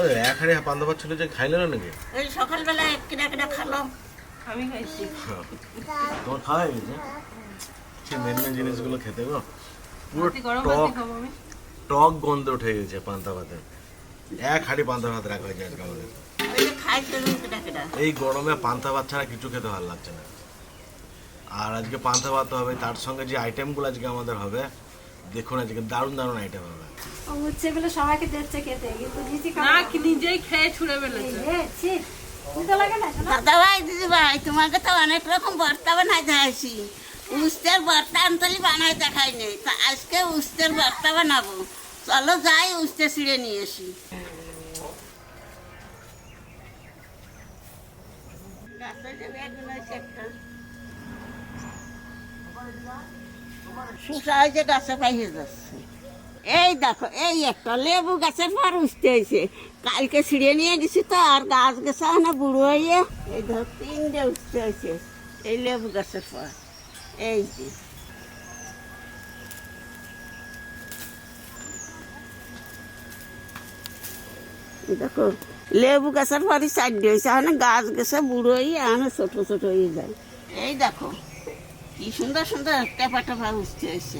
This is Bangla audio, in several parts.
ওই এক হাড়ি পান্তা ভাত ছিল যে খাইলে না নাকি? এই সকালবেলা কিনা কিনা খালাম। আমি খাইছি। তোমার খাওয়া হয়ে গেছে? সে মেন মেন জিনিসগুলো খেতে গো পুরো গরম টক ভাত খাবো আমি। টক গন্ধ উঠে গেছে পান্তা ভাতের। এক হাড়ি পান্তা ভাত রাখা হয়েছে আজকে আমাদের। ওই যে খাইছিলাম কিনা কিনা। এই গরমে পান্তা ভাত ছাড়া কিছু খেতে ভালো লাগছে না। আর আজকে পান্তা ভাত হবে, তার সঙ্গে যে আইটেমগুলো আজকে আমাদের হবে দেখুন, আজকে দারুণ দারুণ আইটেম হবে। হচ্ছে বলে সবাইকে দিচ্ছে খেতে, কিন্তু নিজে না কি নিজেই খেয়ে ছুঁড়ে ফেলেছে। দাদা ভাই দিদি ভাই তোমাকে তো অনেক রকম ভর্তা বানাইতে আসি। উস্তের ভর্তা আন্তলি বানাই দেখাই নেই, তা আজকে উস্তের ভর্তা বানাবো। চলো যাই উস্তে ছিঁড়ে নিয়ে আসি। শুষা হয়েছে গাছে পাইয়ে যাচ্ছে। এই দেখো এই একটা লেবু গাছের পর উঠতে হয়েছে, কালকে ছিঁড়ে নিয়ে গেছি তো, আর গাছ গেছে না বুড়ো হয়ে। এই ধর তিনটে উঠতে হয়েছে এই লেবু গাছের পর। এই যে দেখো লেবু গাছের পরই চারটে হয়েছে, না গাছ গেছে বুড়ো হয়ে, না ছোট ছোট হয়ে যায়। এই দেখো কি সুন্দর সুন্দর টেপা টেপা উঠতে হয়েছে।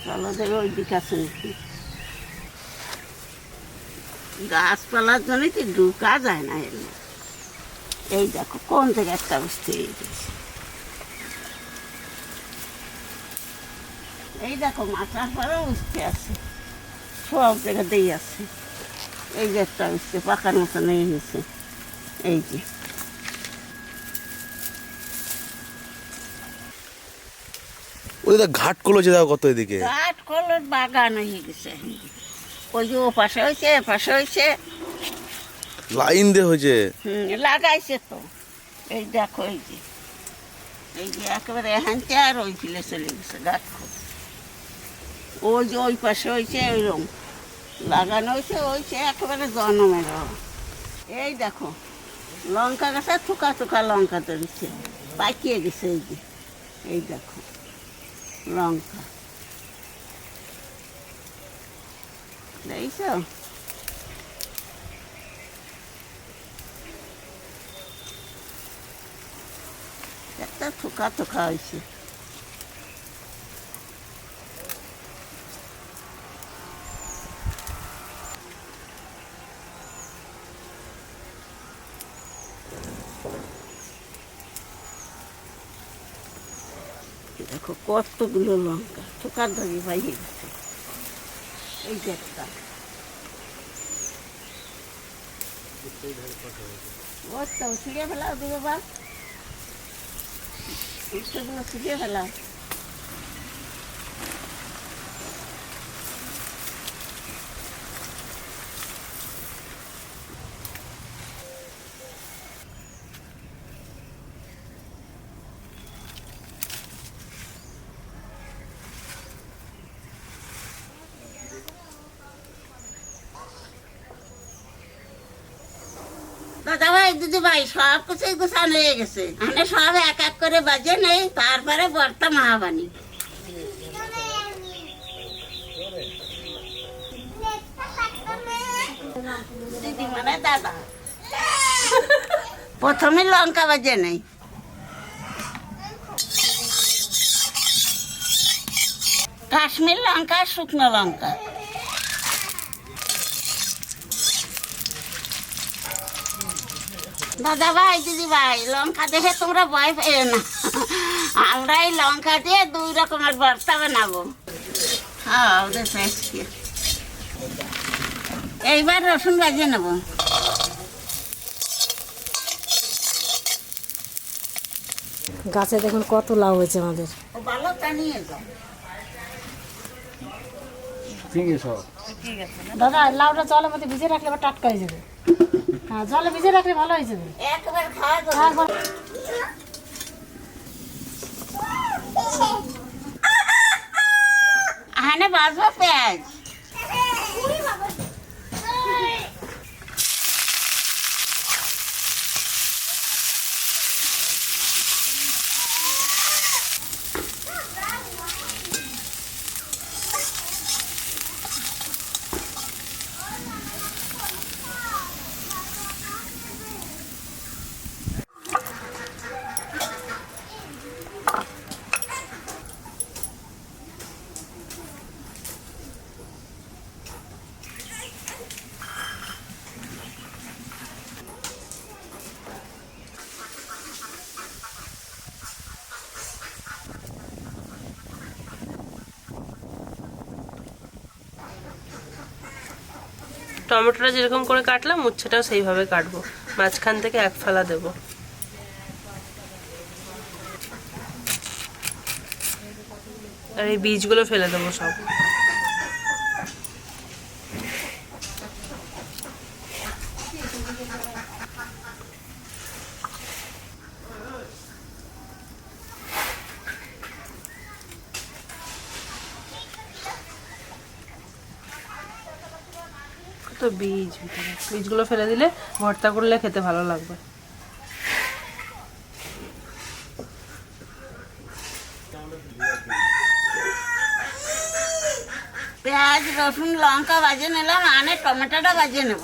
চলো দেখো ওই দিকে আছে নাকি। গাছপালার জন্যই তো ঢুকা যায় না এর মধ্যে। এই দেখো কোন থেকে একটা বসতে গেছে। এই দেখো মাথার পরেও উঠতে আছে, সব জায়গাতেই আছে। এই যে একটা উঠছে পাকার মতো নিয়ে গেছে। এই যে ওই ঘাট কলো যে দাও কত এদিকে কাঠ কলের বাগান হয়ে গেছে। ওই যে ও পাশে হয়েছে এ পাশে হয়েছে, লাইন দিয়ে হয়েছে। লাগাইছে তো। এই দেখো এই যে একেবারে হাঁটতে আর ওই ফিলে চলে গেছে গাছ। ওই যে ওই পাশে হয়েছে ওইরকম লাগানো হয়েছে একেবারে জন্মের। এই দেখো লঙ্কা গাছে থুকা থুকা লঙ্কা ধরেছে, পাকিয়ে গেছে। এই যে এই দেখো লঙ্কা দেখছো। একটা থুকা থুকা হয়েছে। দেখো কতগুলো লঙ্কা থুকার দাবি পাইয়ে গেছে। এই যে একটা ছিঁড়ে ফেলাও দিবে বা উচ্চগুলো ছিঁড়ে ফেলাও। দাদা ভাই দিদি ভাই সব কিছুই গুছানো হয়ে গেছে, মানে সব এক এক করে বাজে নেই, তারপরে ভর্তা মহাবানি। দিদি মানে দাদা প্রথমে লঙ্কা বাজে নেই, কাশ্মীর লঙ্কা শুকনো লঙ্কা। দাদা ভাই দিদি ভাই লঙ্কা দেখে তোমরা ভয় পেও না, আমরা এই লঙ্কা দিয়ে 2 রকমের ভর্তা বানাবো। হ্যাঁ এইবার রসুন ভাজিয়ে নেবো। গাছে দেখুন কত লাউ হয়েছে আমাদের। ভালো তা নিয়ে যাও দাদা, লাউটা জলের মধ্যে ভিজে রাখলে আবার টাটকা হয়ে যাবে। হ্যাঁ জলে ভিজে রাখলে ভালো হয়ে যাবে। একবার খাওয়া যাবে। হ্যাঁ বাজবো পেঁয়াজ। টমেটোটা যেরকম করে কাটলাম উচ্ছেটাও সেইভাবে কাটবো, মাঝখান থেকে এক ফালা দেবো। আর এই বীজগুলো ফেলে দেবো সব। তো বীজগুলো ফেলে দিলে ভর্তা করলে খেতে ভালো লাগবে। পেঁয়াজ রসুন লঙ্কা বাজে নিলাম, আনে টমেটোটা বাজে নেব।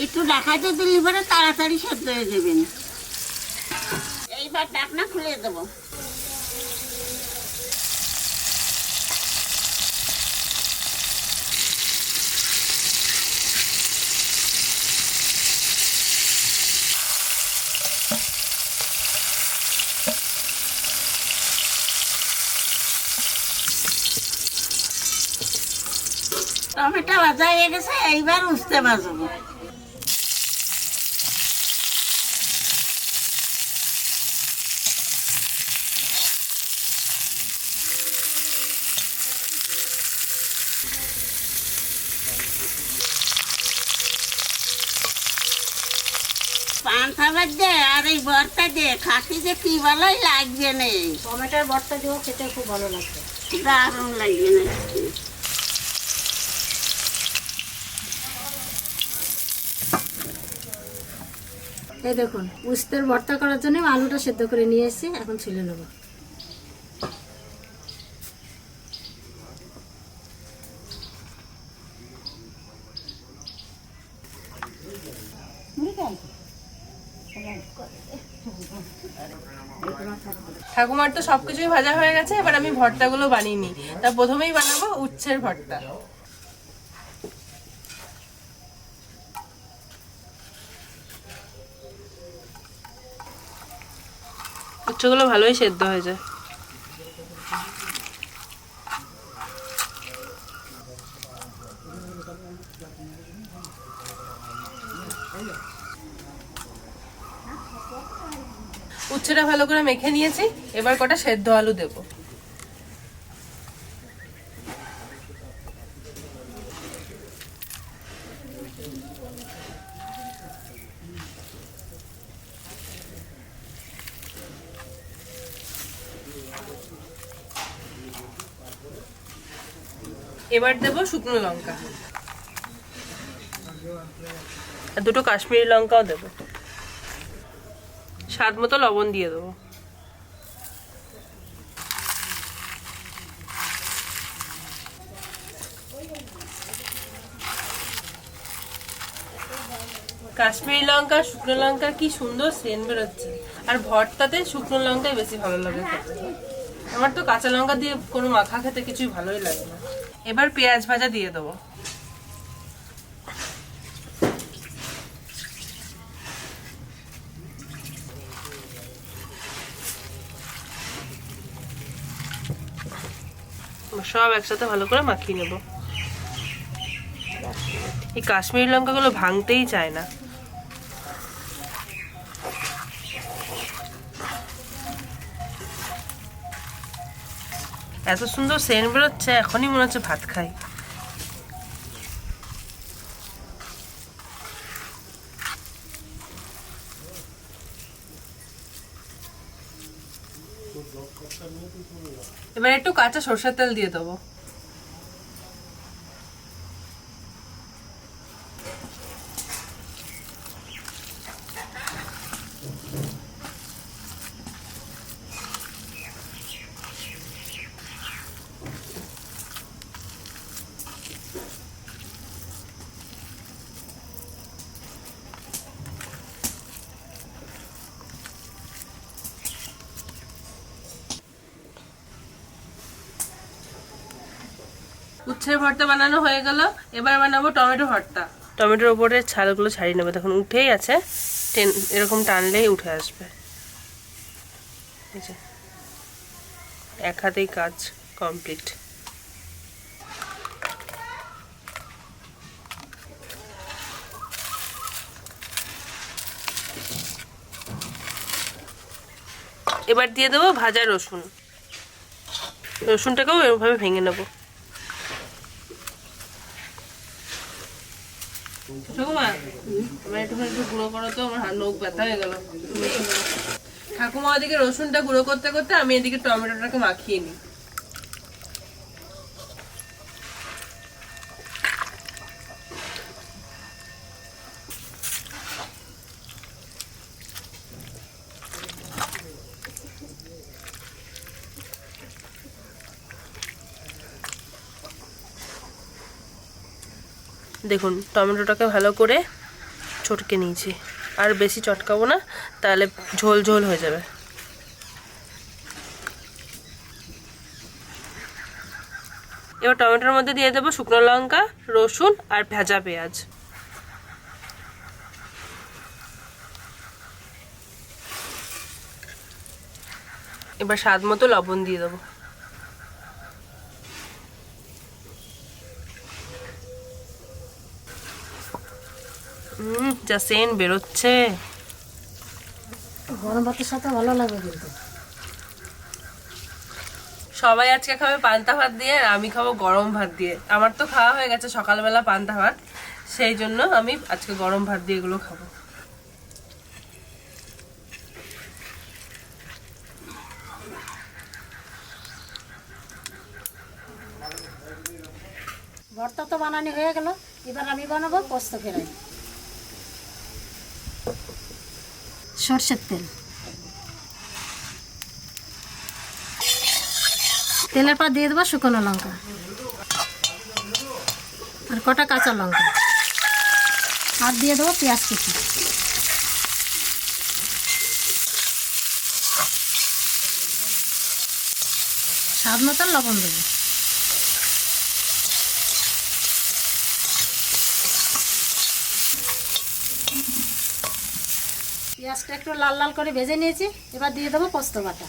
একটু দেখাতে দিলে পরে তাড়াতাড়ি সেদ্ধ হয়ে যাবেন। এইবার ঢাকনা খুলে দেবো। টমেটো ভাজা হয়ে গেছে, এইবার উঠতে ভাজবো। পান্তা ভাত দে আর এই ভর্তা দে খাতি যে কি ভালোই লাগবে না। টমেটোর ভর্তা দিয়েও খেতে খুব ভালো লাগবে, দারুণ লাগবে না। এই দেখুন উস্তের ভর্তা করার জন্য আলুটা সেদ্ধ করে নিয়ে এসেছি, এখন ছুলে নেব। ঠাকুমার তো সবকিছুই ভাজা হয়ে গেছে, এবার আমি ভর্তাগুলো বানিয়ে নিই। তা প্রথমেই বানাবো উচ্ছের ভর্তা। উচ্ছেগুলো ভালোই সেদ্ধ হয়ে যায়। উচ্ছেটা ভালো করে মেখে নিয়েছি, এবার কটা সেদ্ধ আলু দেব। এবার দেব শুকনো লঙ্কা আর দুটো কাশ্মীরি লঙ্কাও দেব। স্বাদ মতো লবণ দিয়ে দেবো। কাশ্মীরি লঙ্কা শুকনো লঙ্কার কি সুন্দর সেন্ট বেরোচ্ছে, আর ভর্তাতে শুকনো লঙ্কাই বেশি ভালো লাগে খেতে। আমার তো কাঁচা লঙ্কা দিয়ে কোনো মাখা খেতে কিছুই ভালোই লাগে না। এবার পেঁয়াজ ভাজা দিয়ে দেবো। সব একসাথে ভালো করে মাখিয়ে নেব। এই কাশ্মীরি লঙ্কাগুলো ভাঙতেই চায় না। এত সুন্দর সেন্ট বেরোচ্ছে, এখনই মনে হচ্ছে ভাত খাই। এবার একটু কাঁচা সরষের তেল দিয়ে দেবো। উচ্ছের ভর্তা বানানো হয়ে গেল, এবার বানাবো টমেটো ভর্তা। টমেটোর উপরে ছালগুলো ছাড়িয়ে নেবে, তখন উঠেই আছে, এরকম টানলেই উঠে আসবে। এই যে এক হাতেই কাজ কমপ্লিট। এবার দিয়ে দেবো ভাজা রসুন। রসুনটাকেও এভাবে ভেঙে নেবো। ঠাকুমা আমার একটু গুঁড়ো করো তো, আমার নখ ব্যথা হয়ে গেল। ঠাকুমা ওদিকে রসুনটা গুঁড়ো করতে করতে আমি এদিকে টমেটোটাকে মাখিয়ে নিই। দেখুন টমেটোটাকে ভালো করে চটকে নিয়েছি, আর বেশি চটকাবো না, তাহলে ঝোল ঝোল হয়ে যাবে। এবার টমেটোর মধ্যে দিয়ে দেবো শুকনো লঙ্কা, রসুন আর ভাজা পেঁয়াজ। এবার স্বাদ মতো লবণ দিয়ে দেবো। যা সেন্ট বেরোচ্ছে, গরম ভাতের সাথে ভালো লাগবে কিন্তু। সবাই আজকে খাবে পান্তা ভাত দিয়ে, আর আমি খাবো গরম ভাত দিয়ে। আমার তো খাওয়া হয়ে গেছে সকালবেলা পান্তা ভাত, সেই জন্য আমি আজকে গরম ভাত দিয়ে এগুলো খাবো। ভর্তা তো বানানো হয়ে গেল, এবার আমি বানাবো পোস্ত ফ্রাই। সর্ষের তেল, তেলের পর দিয়ে দেবো শুকনো লঙ্কা আর কটা কাঁচা লঙ্কা, আর দিয়ে দেবো পেঁয়াজ কুচি। স্বাদ মতন লবণ দেবো। পেঁয়াজটা একটু লাল লাল করে ভেজে নিয়েছি, এবার দিয়ে দেবো পোস্ত বাটা।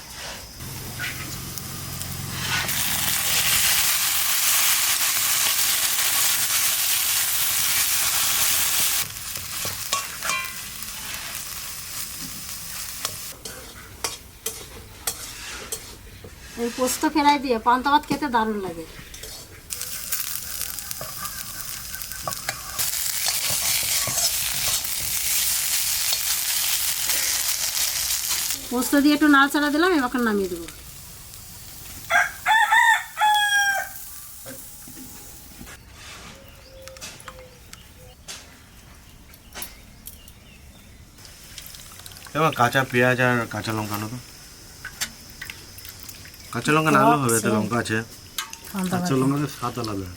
এই পোস্ত ফ্রাই দিয়ে পান্তা ভাত খেতে দারুণ লাগে। পোস্ত দিয়ে একটু নাড়াচাড়া দিলাম, এবার নামিয়ে দেবো। এবার কাঁচা পেঁয়াজ আর কাঁচা লঙ্কা নেবো। কাঁচা লঙ্কা না হলেও হবে, তো লঙ্কা আছে। কাঁচা লঙ্কা স্বাদ আলাদা।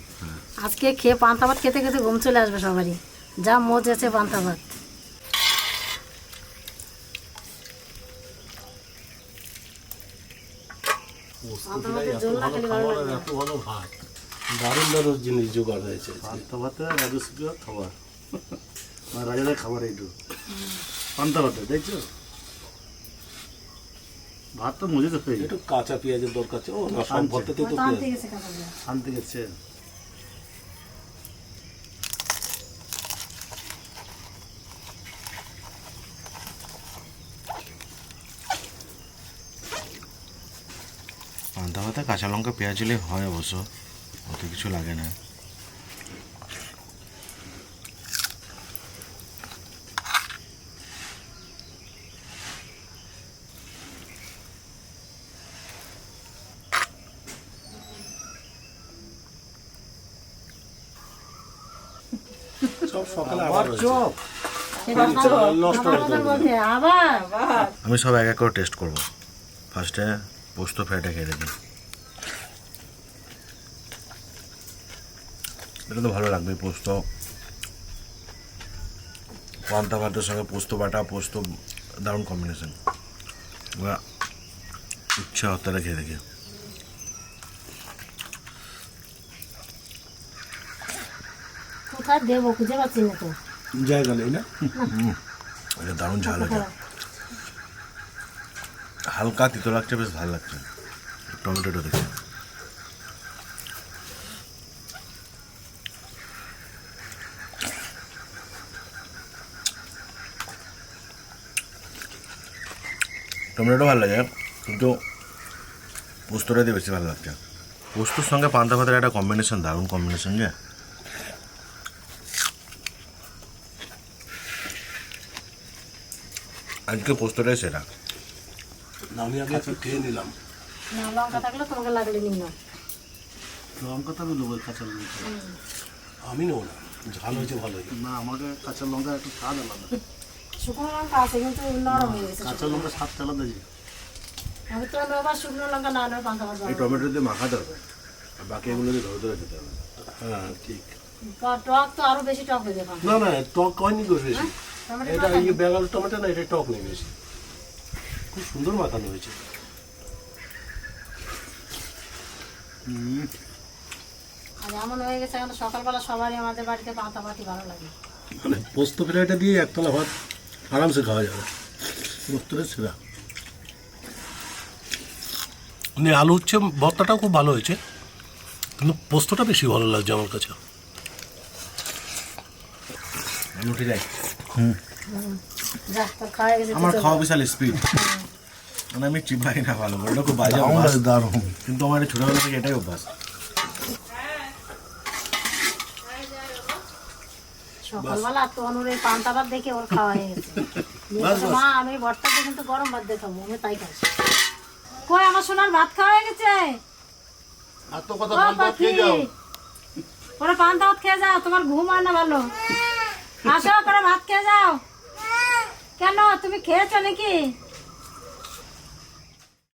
আজকে খেয়ে পান্তা ভাত খেতে খেতে ঘুম চলে আসবে সবারই, যা মজ আছে পান্তা ভাত। দারুণ দারুণ জিনিস জোগাড় হয়েছে। পান্তা ভাতে রাজস্বীয় খাবার, রাজাদের খাবার এইটু পান্তা ভাতে, দেখছো ভাত তো মজে তো হয়ে একটু কাঁচা পেঁয়াজের দরকার ছিল। ও না, সব ভর্তাতে তো শান্তি গেছে। পান্তা ভাতে কাঁচা লঙ্কা পেঁয়াজ দিলে হয়, অবশ্য অত কিছু লাগে না। সব সকালে আবার চপ আমি সব এক এক করে টেস্ট করবো। ফার্স্টে পোস্ত ফ্রাইটা খেয়ে দেখি, এটা তো ভালো লাগবে। পোস্ত পান্তা ভাতের সঙ্গে পোস্ত বাটা, পোস্ত দারুণ কম্বিনেশন। ইচ্ছা হত্যাটা খেয়ে দেখি। কোথায় দেবো খুঁজে পাচ্ছি না তো, জায়গা নেই না। এটা দারুণ ঝাল, এটা হালকা তিতো লাগছে, বেশ ভালো লাগছে টমেটোটা দেখে। টমেটোটা ভালো লাগে, কিন্তু পোস্তটা দিয়ে বেশি ভালো লাগছে। পোস্তর সঙ্গে পান্তা ভাতের একটা কম্বিনেশন, দারুণ কম্বিনেশন যে। আজকে পোস্তটাই সেরা। আমি আগে একটু খেয়ে নিলাম। না লঙ্কা থাকলে তোমাকে লাগলে নিন না। লঙ্কা তো আমি নেবো, কাঁচা লঙ্কা আমি নেবো না, ঝাল হয়েছে ভালো হয়েছে। না আমাকে কাঁচা লঙ্কা একটু স্বাদ আলাদা। শুকনো লঙ্কা আছে কিন্তু নরম হয়ে গেছে। কাঁচা লঙ্কা স্বাদ আলাদা যে। আমি তো আবার শুকনো লঙ্কা না নেওয়া পান্তা ভাত এই টমেটো দিয়ে মাখাতে হবে, আর বাকি এগুলো দিয়ে ধরে ধরে খেতে হবে। হ্যাঁ ঠিক। টক তো আরো বেশি টক হয়ে যাবে। না না টক হয়নি গো বেশি। এটা এই বেঙ্গল টমেটো না, এটা টক নেই বেশি, খুব সুন্দর মাখানো হয়েছে। আর এমন হয়ে গেছে এখন সকালবেলা সবারই আমাদের বাড়িতে পান্তা ভাতই ভালো লাগে। মানে পোস্ত ফ্রাইটা দিয়ে একতলা ভাত আরামসে খাওয়া যাবে, পোস্তটা সেরা। মানে আলু হচ্ছে ভর্তাটাও খুব ভালো হয়েছে, কিন্তু পোস্তটা বেশি ভালো লাগছে আমার কাছে। আমি উঠে যাই। যা তোর খাওয়া গেছে। আমার খাওয়া বিশাল স্পিড, মানে আমি চিবাই না ভালো করে, এটা খুব বাজে অভ্যাস। দারুণ। কিন্তু আমার এই ছোটবেলা থেকে এটাই অভ্যাস। সকালবেলা তো অনুর এই পান্তা ভাত দেখে ওর খাওয়া হয়ে গেছে। মা আমি ভর্তাতে কিন্তু গরম ভাত দিয়ে খাবো, আমি তাই খাই। কই আমার সোনার ভাত খাওয়া হয়ে গেছে? এত কথা ও পাখি, ওরা পান্তা ভাত খেয়ে যাও, তোমার ঘুম হয় না ভালো। আসো করে ভাত খেয়ে যাও। কেন তুমি খেয়েছো নাকি?